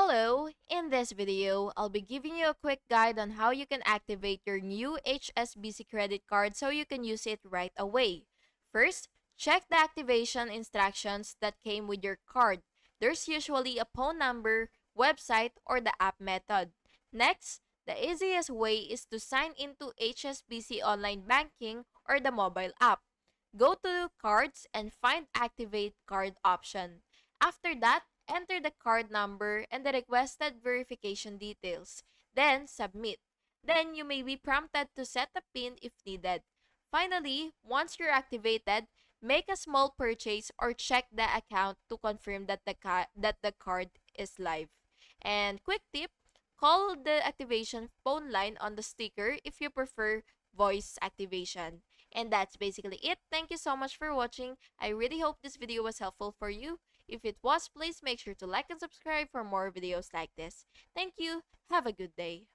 Hello! In this video, I'll be giving you a quick guide on how you can activate your new HSBC credit card so you can use it right away. First, check the activation instructions that came with your card. There's usually a phone number, website, or the app method. Next, the easiest way is to sign into HSBC online banking or the mobile app. Go to cards and find activate card option. After that, enter the card number and the requested verification details. Then submit. Then you may be prompted to set a PIN if needed. Finally, once you're activated, make a small purchase or check the account to confirm that the card is live. And quick tip, call the activation phone line on the sticker if you prefer voice activation. And that's basically it. Thank you so much for watching. I really hope this video was helpful for you. If it was, please make sure to like and subscribe for more videos like this. Thank you. Have a good day.